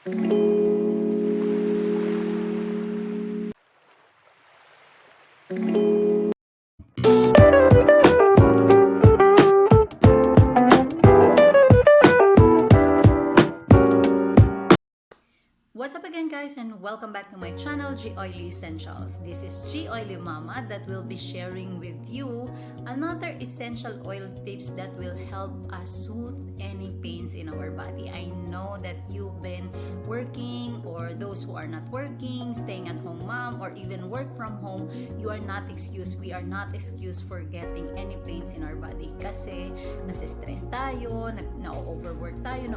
What's up again, guys, and welcome back to my channel, G Oily Essentials. This is G Oily Mama that will be sharing with you another essential oil tips that will help us soothe any pains in our body. I know that you've been working, or those who are not working, staying at home mom, or even work from home, you are not excused. We are not excused for getting any pains in our body kasi nasi-stress tayo, na-overwork tayo,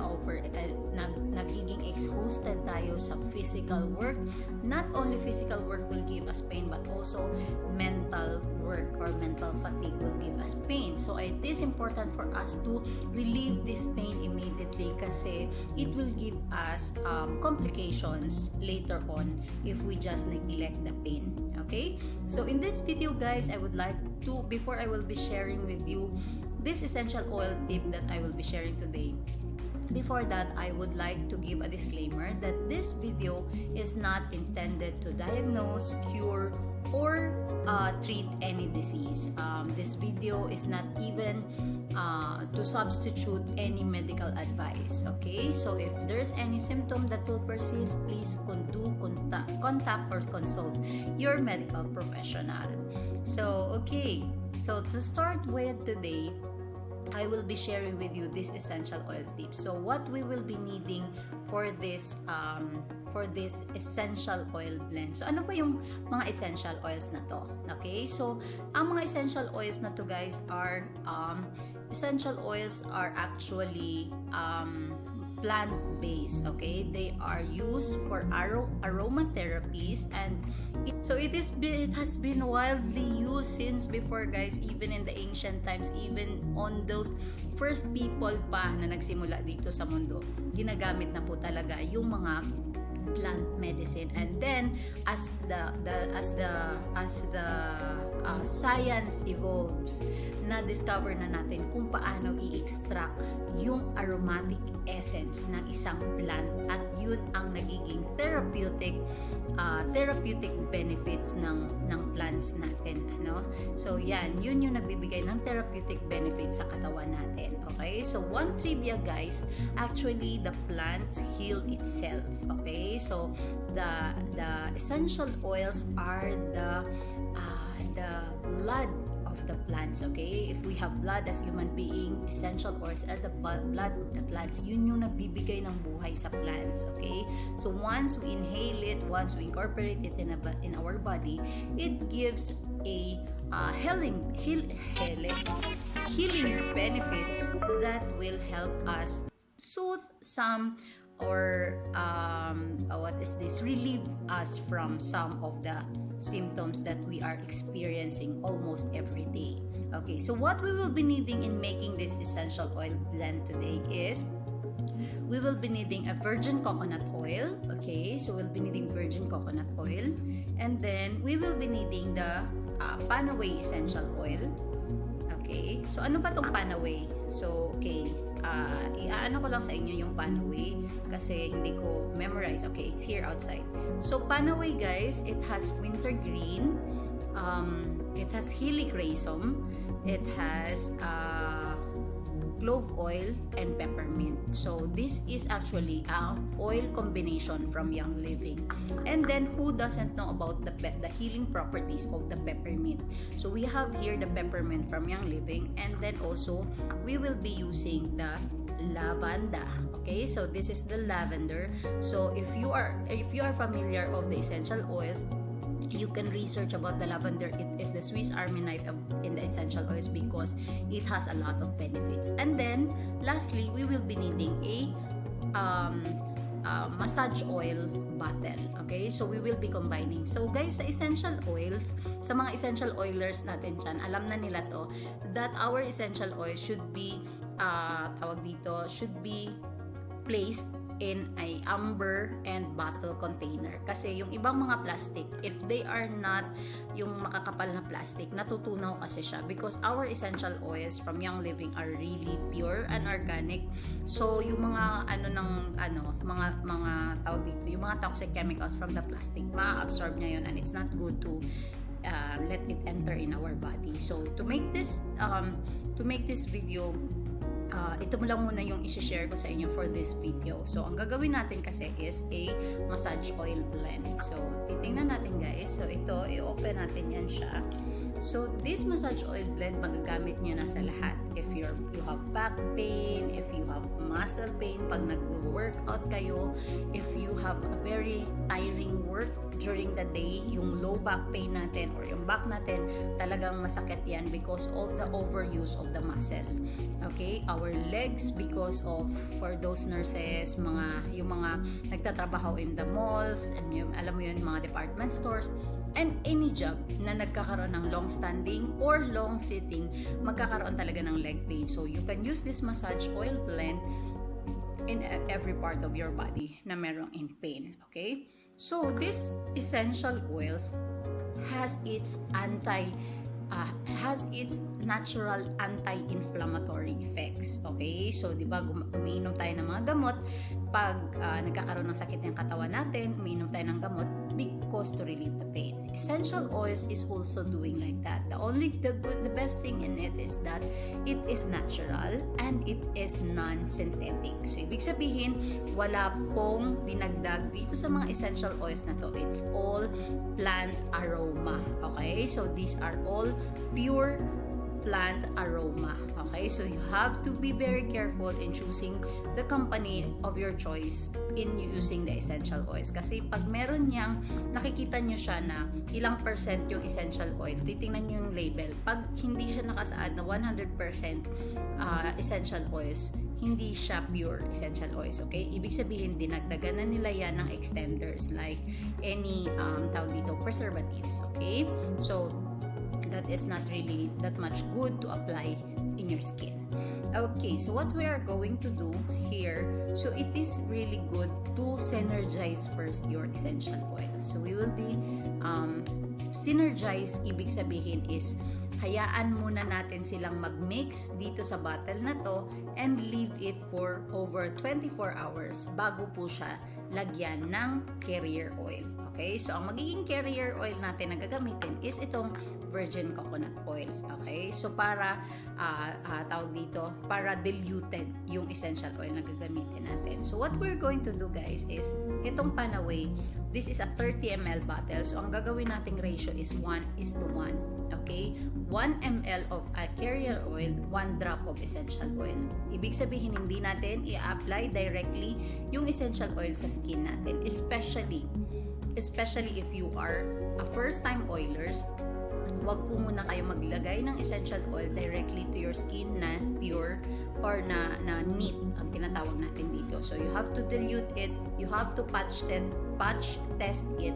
nagiging exhausted tayo sa physical work. Not only physical work will give us pain, but also mental work or mental fatigue will give us pain. So it is important for us to relieve this pain immediately kasi it will give us complications later on if we just neglect the pain. Okay? So in this video, guys, I would like to, before I will be sharing with you this essential oil tip that I will be sharing today, before that, I would like to give a disclaimer that this video is not intended to diagnose, cure, or treat any disease. This video is not even to substitute any medical advice. Okay, so if there's any symptom that will persist, please contact or consult your medical professional. So okay, so to start with today, I will be sharing with you this essential oil tips. So what we will be needing for this essential oil blend. So ano ba yung mga essential oils na to? Okay? So ang mga essential oils na to, guys, are essential oils are actually plant-based. Okay, they are used for aromatherapies, and it has been widely used since before, guys. Even in the ancient times, even on those first people pa na nagsimula dito sa mundo, ginagamit na po talaga yung mga plant medicine. And then as the science evolves, na discover na natin kung paano i-extract yung aromatic essence ng isang plant, at yun ang nagiging therapeutic benefits ng plants natin, ano? So yan, yun yung nagbibigay ng therapeutic benefits sa katawan natin. Okay, so one trivia, guys, actually the plants heal itself. Okay, so the essential oils are the blood of the plants. Okay, if we have blood as human being, essential oils are the blood of the plants. Yun yung nagbibigay ng buhay sa plants. Okay, so once we inhale it, once we incorporate it in our body, it gives a healing benefits that will help us soothe some, or relieve us from some of the symptoms that we are experiencing almost every day. Okay, so what we will be needing in making this essential oil blend today is we will be needing a virgin coconut oil. Okay, so we'll be needing virgin coconut oil, and then we will be needing the Panaway essential oil. Okay, so ano ba tong Panaway? So okay, iaano ko lang sa inyo yung Panaway kasi hindi ko memorize. Okay, it's here outside. So Panaway, guys, it has wintergreen, it has helichrysum, it has clove oil, and peppermint. So this is actually a oil combination from Young Living. And then who doesn't know about the healing properties of the peppermint? So we have here the peppermint from Young Living, and then also we will be using the lavanda. Okay, so this is the lavender. So if you are familiar of the essential oils, you can research about the lavender. It is the Swiss Army knife in the essential oils because it has a lot of benefits. And then lastly, we will be needing a massage oil bottle. Okay, so we will be combining. So guys, sa essential oils, sa mga essential oilers natin dyan, alam na nila to, that our essential oil should be should be placed in a amber and bottle container. Kasi yung ibang mga plastic, if they are not yung makakapal na plastic, natutunaw kasi siya because our essential oils from Young Living are really pure and organic. So yung mga mga tawag dito, yung mga toxic chemicals from the plastic, ma-absorb niya yun, and it's not good to let it enter in our body. So to make this video, ito lang muna yung i-share ko sa inyo for this video. So ang gagawin natin kasi is a massage oil blend. So titingnan natin guys. So ito, i-open natin yan siya. So this massage oil blend, magagamit nyo na sa lahat. If you have back pain, if you have muscle pain pag nag-workout kayo, if you have a very tiring work during the day, yung low back pain natin or yung back natin, talagang masakit yan because of the overuse of the muscle. Okay? Our legs, because of, for those nurses, yung mga nagtatrabaho in the malls, and alam mo yun, mga department stores, and any job na nagkakaroon ng long standing or long sitting, magkakaroon talaga ng leg pain. So you can use this massage oil blend in every part of your body na merong in pain. Okay? So this essential oils has its natural anti-inflammatory effects. Okay? So, di ba, umiinom tayo ng mga gamot pag nagkakaroon ng sakit ng katawan natin, umiinom tayo ng gamot because to relieve the pain. Essential oils is also doing like that. The best thing in it is that it is natural and it is non-synthetic. So, ibig sabihin, wala pong dinagdag dito sa mga essential oils na to. It's all plant aroma. Okay? So, these are all pure plant aroma. Okay, so you have to be very careful in choosing the company of your choice in using the essential oils. Kasi pag meron niyang, nakikita niyo siya na ilang percent yung essential oil, titingnan niyo yung label. Pag hindi siya nakasaad na 100% essential oils, hindi siya pure essential oils. Okay, ibig sabihin dinagdagan na nila yan ng extenders like any tawag dito, preservatives. Okay, so that is not really that much good to apply in your skin. Okay, so what we are going to do here, so it is really good to synergize first your essential oil. So we will be synergize, ibig sabihin is hayaan muna natin silang mag-mix dito sa bottle na to and leave it for over 24 hours bago po siya lagyan ng carrier oil. Okay, so ang magiging carrier oil natin na gagamitin is itong virgin coconut oil. Okay, so para tawag dito, para diluted yung essential oil na gagamitin natin. So what we're going to do guys is itong Panaway, this is a 30 ml bottle. So ang gagawin nating ratio is 1:1. Okay, 1 ml of carrier oil, 1 drop of essential oil. Ibig sabihin hindi natin i-apply directly yung essential oil sa skin natin, especially if you are a first-time oilers. Wag po muna kayo maglagay ng essential oil directly to your skin na pure or na neat ang tinatawag natin dito. So you have to dilute it, you have to patch test it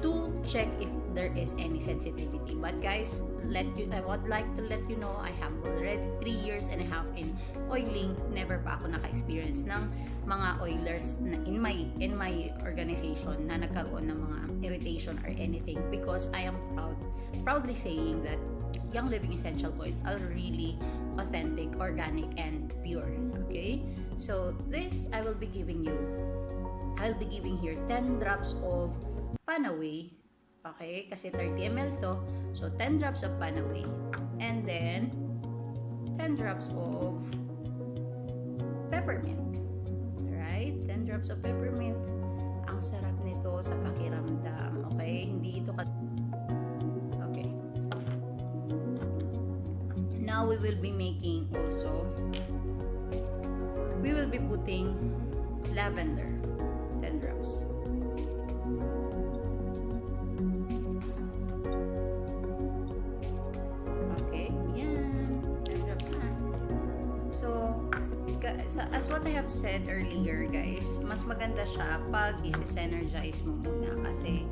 to check if there is any sensitivity. But guys, I would like to let you know, I have already 3 years and a half in oiling. Never pa ako naka-experience ng mga oilers na in my organization na nagkaroon ng mga irritation or anything, because I am proudly saying that Young Living essential oils are really authentic, organic, and pure. Okay, so this I'll be giving here 10 drops of Panaway. Okay, kasi 30 ml to, so 10 drops of Panaway, and then 10 drops of peppermint. Right, 10 drops of peppermint. Ang sarap nito sa pakiramdam. Okay, hindi ito okay. Now we will be making also, we will be putting lavender, 10 drops. Okay, yan, 10 drops na. So as what I have said earlier guys, mas maganda siya pag isi-synergize mo muna, kasi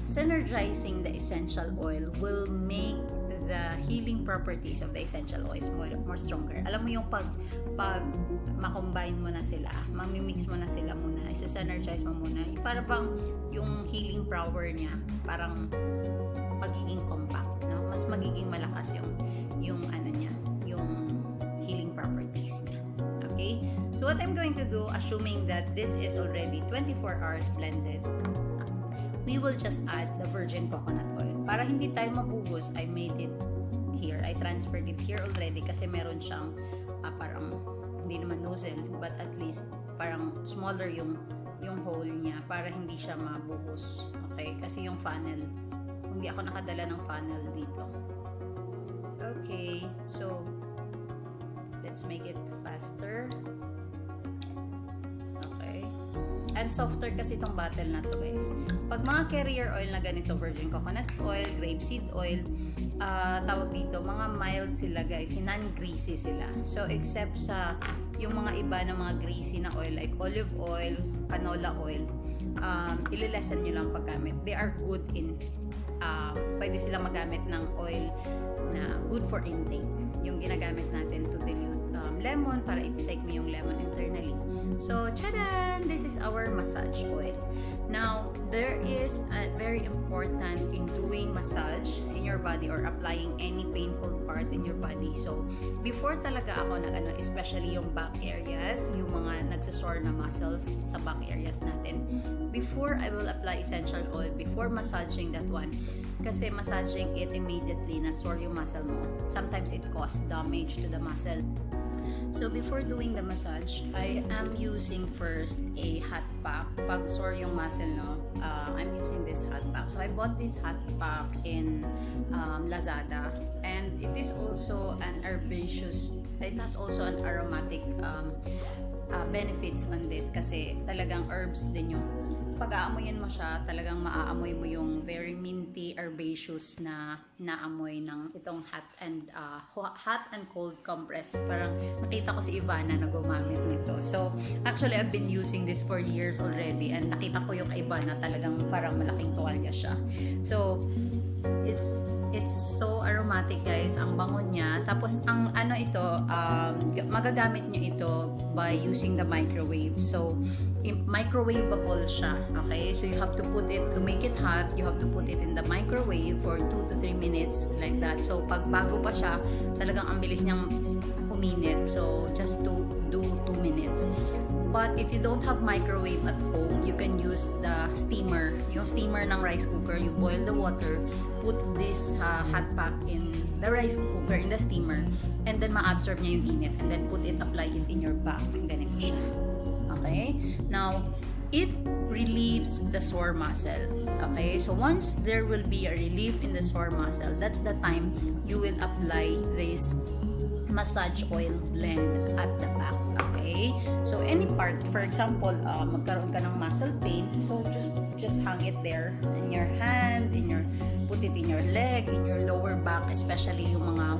synergizing the essential oil will make the healing properties of the essential oils more stronger. Alam mo yung pag ma-combine mo na sila, mamimix mo na sila muna, isa-synergize mo muna, para bang yung healing power niya parang magiging compact, no? Mas magiging malakas yung ano niya, yung healing properties niya. Okay? So So what I'm going to do, assuming that this is already 24 hours blended, we will just add the virgin coconut oil. Para hindi tayo mabuhos, I made it here. I transferred it here already kasi meron siyang parang hindi naman nozzle, but at least parang smaller yung hole niya para hindi siya mabuhos. Okay? Kasi yung funnel, hindi ako nakadala ng funnel dito. Okay, so let's make it faster. Okay. And softer kasi itong bottle na to, guys. Pag mga carrier oil na ganito, virgin coconut oil, grapeseed oil, tawag dito, mga mild sila, guys. Non-greasy sila. So, except sa yung mga iba na mga greasy na oil like olive oil, canola oil, ililesen nyo lang paggamit. They are good in, pwede silang magamit ng oil na good for intake. Yung ginagamit natin to dilute lemon para i-take mo yung lemon internally. So, tchadan! This is our massage oil. Now, there is a very important in doing massage in your body or applying any painful part in your body. So, before talaga ako especially yung back areas, yung mga nagsasore na muscles sa back areas natin, before I will apply essential oil, before massaging that one, kasi massaging it immediately na sore yung muscle mo. Sometimes it causes damage to the muscle. So, before doing the massage, I am using first a hot pack. Pag sore yung muscle, no, I'm using this hot pack. So, I bought this hot pack in Lazada. And it is also an herbaceous, it has also an aromatic benefits on this kasi talagang herbs din yung pag-aamoyin mo siya, talagang maaamoy mo yung very minty herbaceous na naamoy ng itong hot and cold compress. Parang nakita ko si Ivana na gumamit nito. So, actually, I've been using this for years already and nakita ko yung kay Ivana talagang parang malaking tuwalya siya. So, it's so aromatic, guys. Ang bango niya. Tapos, ang magagamit nyo ito by using the microwave. So, microwavable siya. Okay? So, you have to put it, to make it hot, you have to put it in the microwave for 2 to 3 minutes like that. So, pag bago pa siya, talagang ang bilis niyang uminit. So, just to do 2 minutes. But if you don't have microwave at home, you can use the steamer. Yung steamer ng rice cooker, you boil the water, put this hot pack in the rice cooker, in the steamer, and then ma-absorb niya yung init, and then apply it in your back. And ganito siya. Okay? Now, it relieves the sore muscle. Okay? So, once there will be a relief in the sore muscle, that's the time you will apply this massage oil blend at the back. Okay? So, any part, for example, magkaroon ka ng muscle pain, so just hang it there in your hand, put it in your leg, in your lower back, especially yung mga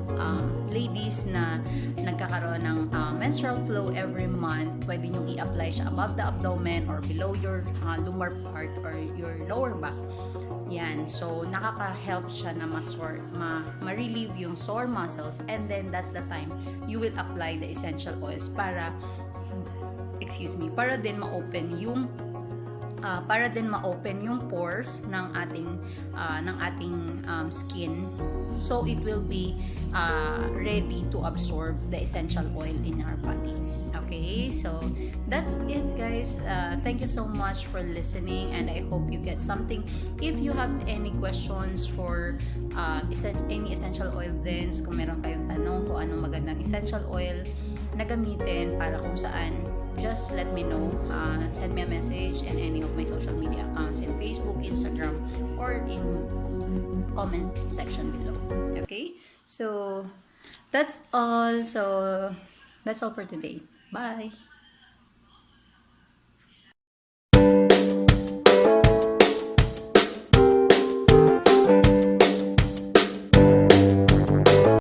ladies na nagkakaroon ng menstrual flow every month, pwede nyong i-apply siya above the abdomen or below your lumbar part or your lower back. Yan. So, nakaka-help siya na ma-relieve yung sore muscles, and then that's the time you will apply the essential oils para din ma-open yung pores ng ating skin, so it will be ready to absorb the essential oil in our body. Okay, so that's it, guys. Thank you so much for listening, and I hope you get something. If you have any questions for any essential oil blends, kung meron kayong tanong kung anong magandang essential oil na gamitin para kung saan, just let me know. Send me a message in any of my social media accounts in Facebook, Instagram, or in comment section below. Okay, so that's all for today. Bye.